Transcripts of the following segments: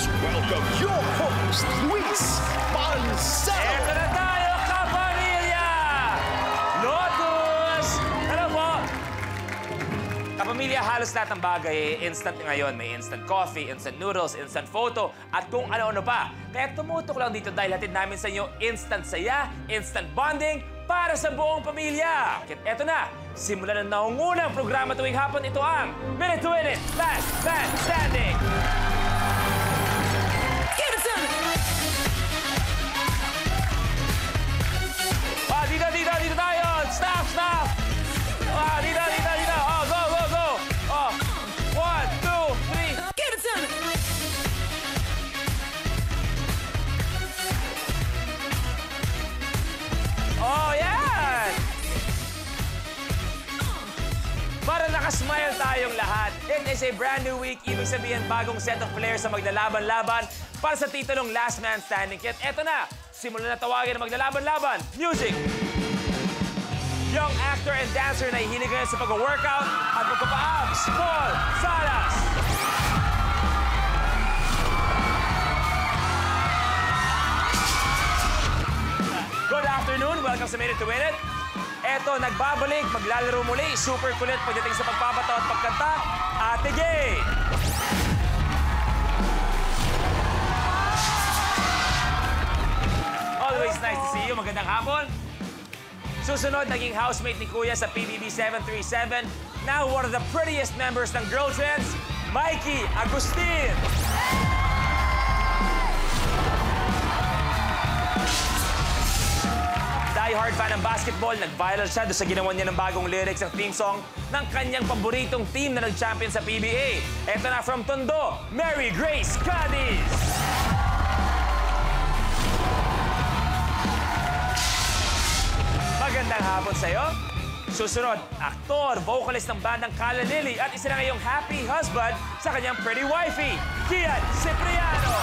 Please welcome your host, Luis Pansao. Eto na tayo, kapamilya! Lotus! Hello po! Kapamilya, halos lahat ng bagay instant ngayon. May instant coffee, instant noodles, instant photo, at kung ano-ano pa. Kaya tumutok lang dito dahil hatid namin sa inyo instant saya, instant bonding para sa buong pamilya. Kaya eto na, simulan na naungunang programa tuwing hapon. Ito ang Minute to Win It, Last Man Standing! Dito tayo! Stop! Oh, dito! Oh, go! Oh, 1, 2, 3. Give it to me! Oh, yan! Para nakasmile tayong lahat. It is a brand new week. Ibig sabihin, bagong set of players na maglalaban-laban para sa titulong Last Man Standing. Kaya eto na, simulan na tawagin na maglalaban-laban. Music! Young actor and dancer na hihilig ngayon sa pag-workout at pagpapa-abs, Paul Salas! Good afternoon. Welcome sa Minute to Win It. Eto, nagbabalik, maglalaro muli. Super kulit pagdating sa pagpapato at pagkanta, Ate Gay! Always nice to see you. Magandang hapon. Susunod, naging housemate ni Kuya sa PBB 737. Now, one of the prettiest members ng Girl Trends, Mikey Agustin. Die-hard fan ng basketball, nag-viral siya doon sa ginawa niya ng bagong lyrics ng theme song ng kanyang paboritong team na nag-champion sa PBA. Ito na from Tondo, Mary Grace Cadiz. Magandang hapon sa'yo. Susunod, aktor, vocalist ng bandang Kala Lily at isa na ngayong happy husband sa kanyang pretty wifey, Kian Cipriano.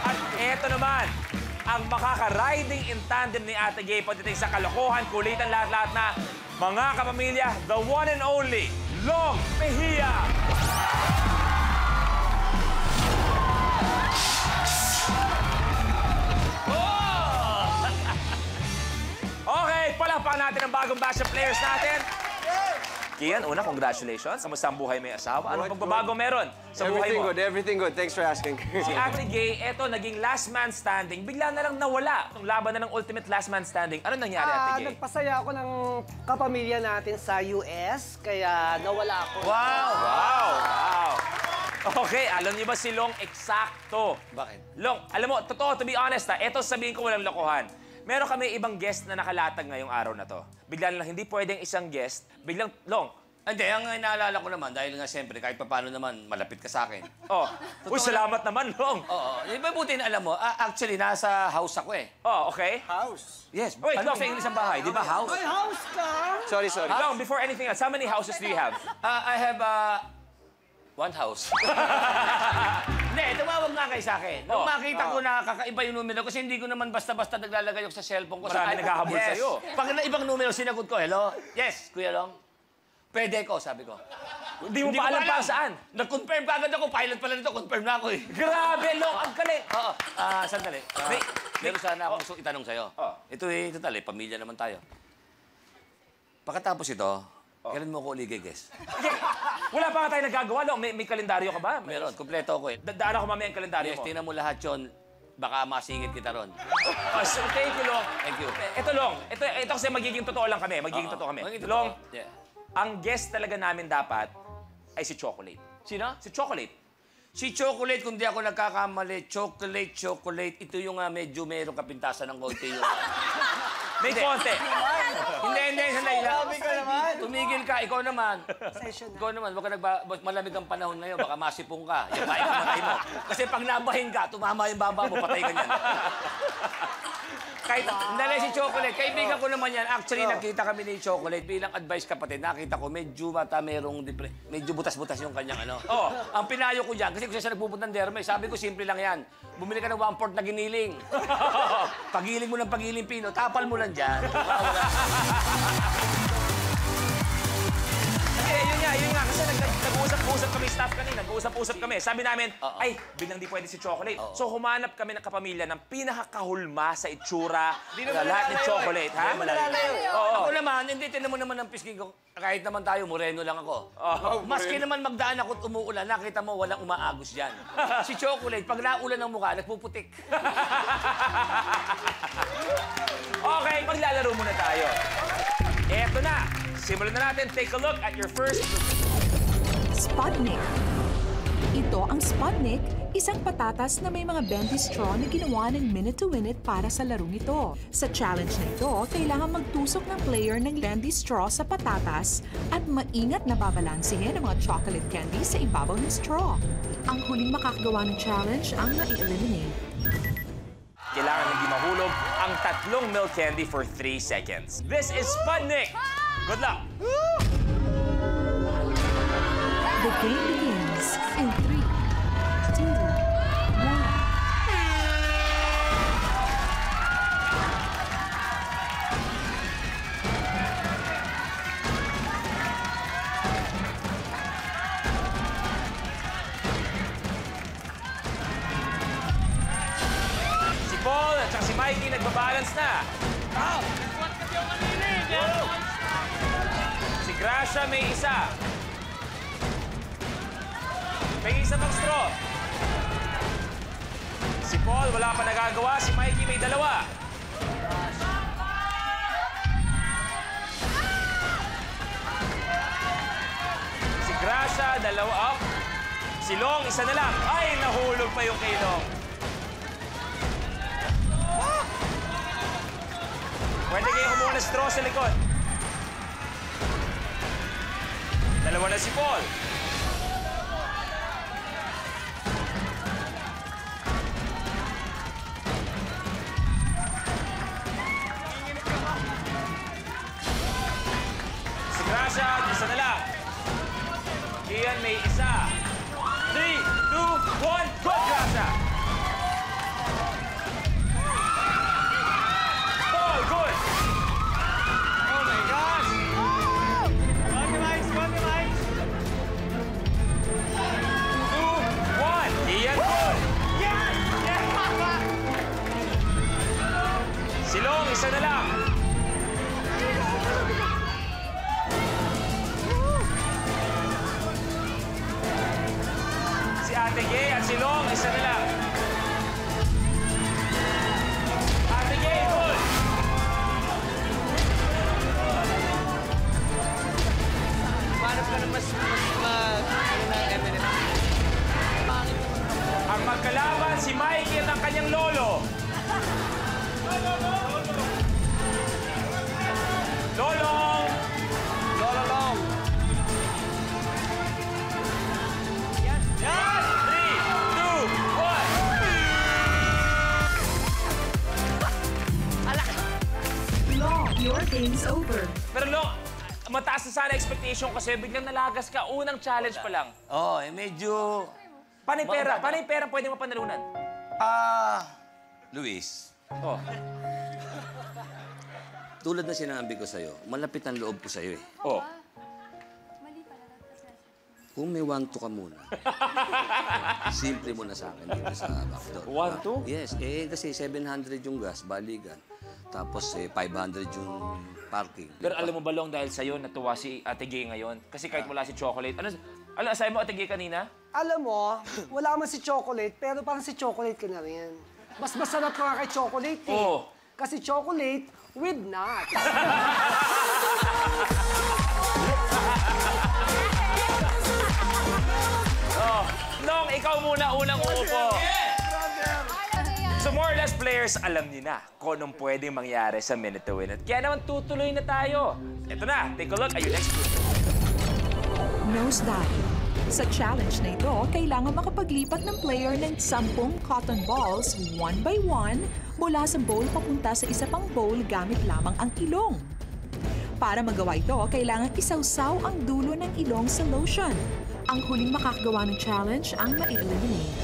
At eto naman, ang makaka-riding in tandem ni Ate Gay pagdating sa kalokohan, kulitan lahat-lahat na mga kapamilya, the one and only, Long Mejia. Palakpakan natin ang bagong batch of players natin. Kian, una, congratulations. Kamusta ang buhay may asawa? Anong pagbabago meron sa buhay mo? Everything good. Thanks for asking. Si Ate Gay, eto, naging last man standing. Bigla na lang nawala. Itong laban na ng ultimate last man standing. Ano nangyari, Ate Gay? Nagpasaya ako ng kapamilya natin sa US, kaya nawala ako. Wow! Okay, alam niyo ba si Long eksakto? Bakit? Long, alam mo, totoo, to be honest eto sabihin ko walang lokohan. Meron kami ibang guest na nakalatag ngayong araw na to. Bigla lang hindi pwedeng isang guest, biglang, Long. Hindi, ang naalala ko naman, dahil nga siyempre, kahit paano naman, malapit ka sa akin. Oh, uy, salamat naman, Long. Oo, mabuti na alam mo, actually, nasa house ako eh. Oh, okay. House? Yes, Wait, ano Long. sa English ang bahay, di ba house? May house ka? Sorry. Long, before anything else, how many houses do you have? I have one house. Hindi, tumawag nga kayo sa akin. Nung makita ko na kakaiba yung numero, kasi hindi ko naman basta-basta naglalagay sa cellphone ko. Marami naghahabol sa'yo. Pag na ibang numero, sinagot ko, hello? Yes, Kuya Long. Pwede ko, sabi ko. Hindi mo pa alam pa saan. Nag-confirm ka agad ako. Pilot pala nito, confirm na ako eh. Grabe, Long, ang galing. Oo. Sandali. Meron sana akong gusto itanong sa'yo. Ito total pamilya naman tayo. Pagkatapos ito, kailan mo ko uli guess? Wala pa nga tayo nagagawa, Long. May kalendaryo ka ba? Meron, kumpleto ako eh. Daan ako mamaya ang kalendaryo Yes, mo. tingnan mo lahat yun. Baka masingit kita ron. So, thank you, Long. Thank you. Ito, Long. Ito kasi magiging totoo lang kami. Magiging totoo kami. Long, Yeah. ang guest talaga namin dapat ay si Chocolate. Sino? Si Chocolate. Si Chocolate, kung di ako nagkakamali, chocolate. Ito yung medyo mayroong kapintasan ng konti yung... May konti. Hindi, sandali lang. Grabe ka naman. Tumigil ka, ikaw naman. Session na. Ikaw naman, baka malamig ang panahon ngayon, baka masipong ka. Yung bahay kamatay mo. Kasi pag nabahin ka, tumama yung baba mo, patay ka niyan. Kahit, hindi si Chocolate, kaibigan ko naman yan. Actually, nakita kami ni Chocolate bilang advice kapatid. Nakita ko, medyo medyo butas-butas yung kanyang ano. Ang pinayo ko dyan, kasi kung siya nagpupunta ng derme, sabi ko, simple lang yan. Bumili ka ng 1/4 na giniling. Pagiling mo ng pagiling pino, tapal mo lang dyan. yun nga. Kasi nag-uusap-usap kami, staff kanina. Nag-uusap-usap kami. Sabi namin, ay, biglang di pwede si Chocolate. So, humanap kami ng kapamilya ng pinakakahulma sa itsura na lahat ni Chocolate. Ha? Ako naman, hindi, tinan mo naman ang pisngi ko. Kahit naman tayo, moreno lang ako. Maski naman magdaan ako at umuulan, nakita mo, walang umaagos dyan. Si Chocolate, pag naulan ng mukha, nagpuputik. Okay, maglalaro muna tayo. Eto na. Simulan na natin. Take a look at your first... Sputnik. Ito ang Sputnik, isang patatas na may mga bendy straw na ginawa ng minute to win it para sa larong ito. Sa challenge na ito, kailangan magtusok ng player ng bendy straw sa patatas at maingat na babalansihin ang mga chocolate candy sa ibabaw ng straw. Ang huling makakagawa ng challenge ang na-eliminate. Kailangan hindi mahulog ang 3 milk candy for 3 seconds. This is Sputnik! Good luck! The game begins in 3, 2, 1. Si Paul at saka si Mikey nagbabalance na. Si Gracia may isa. May isa pang straw. Si Paul wala pa nagagawa. Si Mikey may 2. Si Gracia, 2 up. Si Long, 1 na lang. Ay, nahulog pa yung kay Long. Pwede kayo kumuha ng straw sa likod. 2 na si Paul. Si Gracia, 1 na lang. Kian may 1. 3, 2, 1, go Gracia! Paul, good! Oh my gosh! One device! 2, 1, Kian, good! Yes! Yes! Si Long, 1 na lang. Si Ate Gay at si Long, 1 na lang. Ate Gay, good! Manap ka na mas M&M. Ang magkalaban, si Mikey at ang kanyang lolo. Lolong! Lolo Long. Yan! 3, 2, 1! Long, your game's over. Pero Long, mataas na sana expectation kasi biglang nalagas ka. Unang challenge pa lang. Medyo... Paano yung pera? Paano yung pera pwede mo panalunan? Luis, Oh. tulad na sinabi ko sa'yo, malapit ang loob ko sa'yo eh. Oh. Kung may 1-2 ka muna, simple mo na sa akin dito sa backdoor. 1-2? Yes, kasi 700 yung gas, baligan. Tapos 500 yung parking. Pero alam mo ba, Long, dahil sa'yo natuwa si Ate Gay ngayon? Kasi kahit wala si Chocolate, ano sabi mo, Ate Gay, kanina? Alam mo, wala man si Chocolate, pero parang si Chocolate ka na rin. Mas masarap ka nga kay Chocolate eh. Oo. Kasi Chocolate with nuts. Long, ikaw muna unang uupo. So more or less players, alam niyo na kung anong pwedeng mangyari sa Minute to Win It. Kaya naman tutuloy na tayo. Ito na, take a look at your next group. Nose dive. Sa challenge na ito, kailangan makapaglipat ng player ng 10 cotton balls, 1 by 1, mula sa bowl papunta sa isa pang bowl gamit lamang ang ilong. Para magawa ito, kailangan isawsaw ang dulo ng ilong sa lotion. Ang huling makakagawa ng challenge ang ma-eliminate.